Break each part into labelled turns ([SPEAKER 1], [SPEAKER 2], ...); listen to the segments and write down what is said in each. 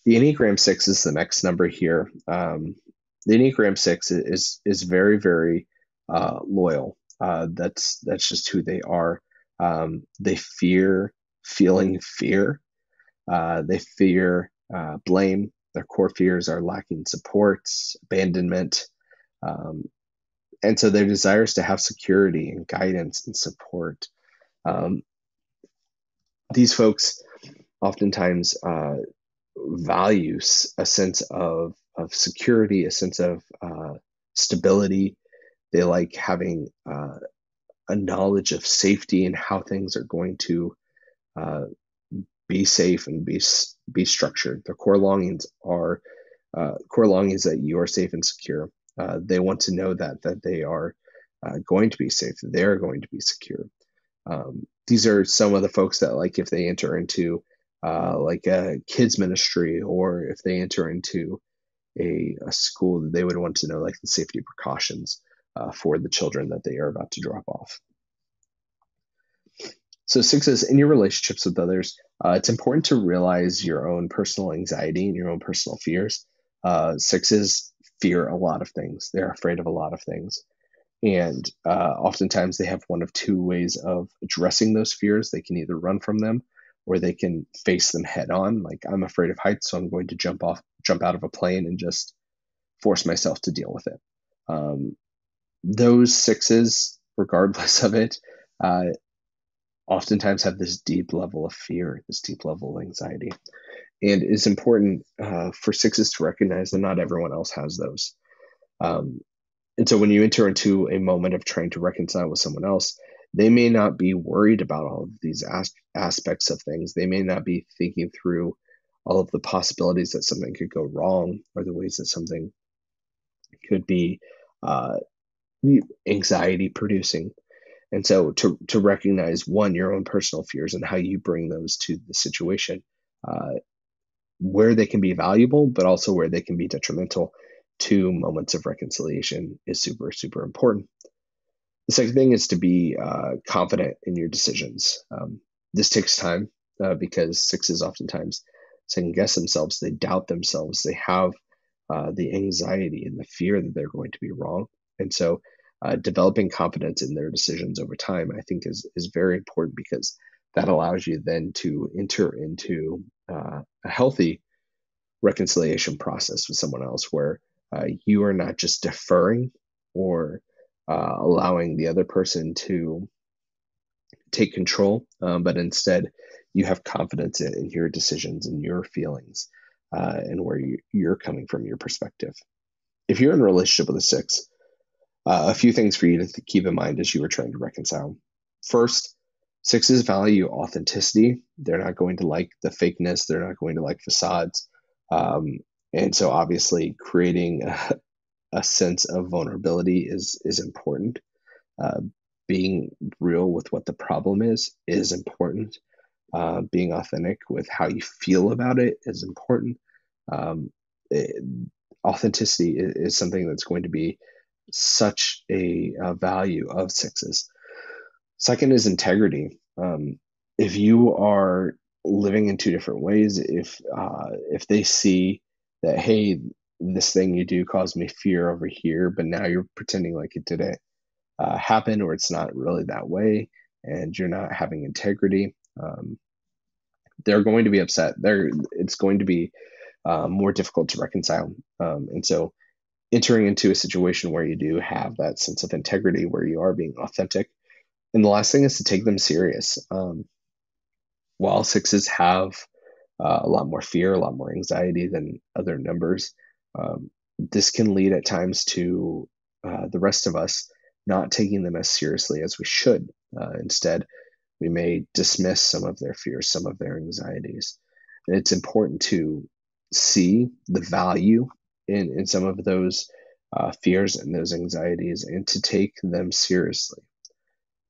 [SPEAKER 1] The Enneagram Six is the next number here. The Enneagram Six is very, very loyal. That's just who they are. They fear feeling fear. They fear blame. Their core fears are lacking supports, abandonment, um, and so their desires to have security and guidance and support. Um, these folks oftentimes values a sense of security, a sense of stability. They like having a knowledge of safety and how things are going to uh, be safe and be structured. Their core longings that you are safe and secure. They want to know that they are going to be safe, that they are going to be secure. These are some of the folks that, like, if they enter into like a kids ministry, or if they enter into a school, that they would want to know like the safety precautions for the children that they are about to drop off. So sixes, in your relationships with others, it's important to realize your own personal anxiety and your own personal fears. Sixes fear a lot of things. They're afraid of a lot of things. And oftentimes they have one of two ways of addressing those fears. They can either run from them, or they can face them head on. Like, I'm afraid of heights, so I'm going to jump out of a plane and just force myself to deal with it. Um, those sixes, regardless of it, uh, oftentimes have this deep level of fear, this deep level of anxiety. And it's important for sixes to recognize that not everyone else has those. Um, and so when you enter into a moment of trying to reconcile with someone else, they may not be worried about all of these aspects of things. They may not be thinking through all of the possibilities that something could go wrong, or the ways that something could be uh, anxiety producing. And so to recognize, one, your own personal fears and how you bring those to the situation, uh, where they can be valuable, but also where they can be detrimental to moments of reconciliation, is super, super important. The second thing is to be confident in your decisions. This takes time because sixes oftentimes second guess themselves, they doubt themselves, they have the anxiety and the fear that they're going to be wrong. And so developing confidence in their decisions over time, I think, is very important, because that allows you then to enter into a healthy reconciliation process with someone else, where you are not just deferring or allowing the other person to take control, but instead you have confidence in your decisions and your feelings, and where you're coming from, your perspective. If you're in a relationship with a six, a few things for you to keep in mind as you are trying to reconcile. First, sixes value authenticity. They're not going to like the fakeness. They're not going to like facades. Um, and so obviously creating a sense of vulnerability is important. Uh, being real with what the problem is important. Being authentic with how you feel about it is important. Um, it, Authenticity is something that's going to be such a value of sixes. Second is integrity. If you are living in two different ways, if they see that, hey, this thing you do caused me fear over here, but now you're pretending like it didn't happen, or it's not really that way, and you're not having integrity, they're going to be upset. It's going to be more difficult to reconcile. And so entering into a situation where you do have that sense of integrity, where you are being authentic. And the last thing is to take them serious. While sixes have a lot more fear, a lot more anxiety than other numbers, this can lead at times to the rest of us not taking them as seriously as we should. Instead, we may dismiss some of their fears, some of their anxieties. And it's important to see the value in some of those fears and those anxieties, and to take them seriously.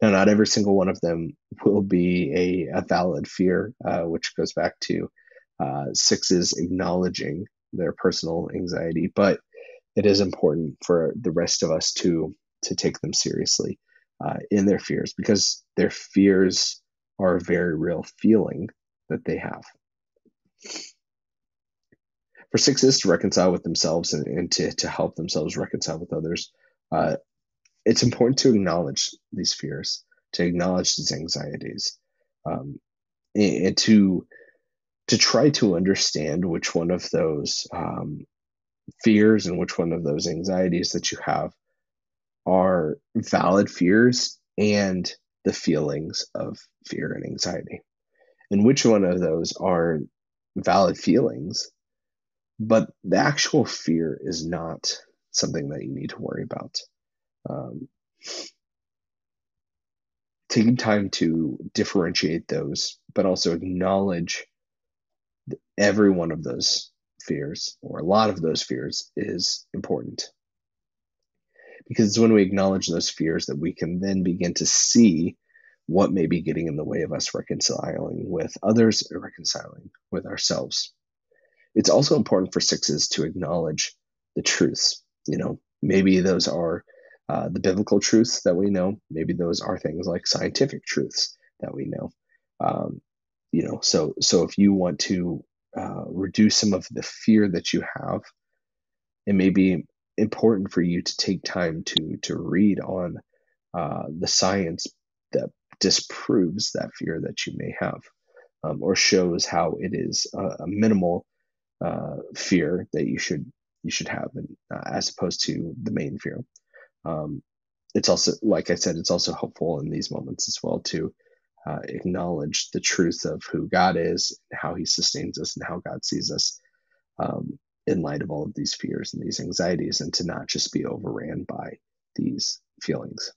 [SPEAKER 1] Now, not every single one of them will be a valid fear, which goes back to sixes acknowledging their personal anxiety, but it is important for the rest of us to take them seriously in their fears, because their fears are a very real feeling that they have. For sixes to reconcile with themselves and to help themselves reconcile with others, uh, it's important to acknowledge these fears, to acknowledge these anxieties, um, and to try to understand which one of those fears and which one of those anxieties that you have are valid fears and the feelings of fear and anxiety, and which one of those are valid feelings, but the actual fear is not something that you need to worry about. Um, Taking time to differentiate those, but also acknowledge every one of those fears, or a lot of those fears, is important. Because it's when we acknowledge those fears that we can then begin to see what may be getting in the way of us reconciling with others and reconciling with ourselves. It's also important for sixes to acknowledge the truths. Maybe those are the biblical truths that we know. Maybe those are things like scientific truths that we know. So if you want to reduce some of the fear that you have, it may be important for you to take time to read on the science that disproves that fear that you may have, or shows how it is a minimal fear that you should have, and as opposed to the main fear. It's also, like I said, it's also helpful in these moments as well to acknowledge the truth of who God is, how He sustains us, and how God sees us, in light of all of these fears and these anxieties, and to not just be overran by these feelings.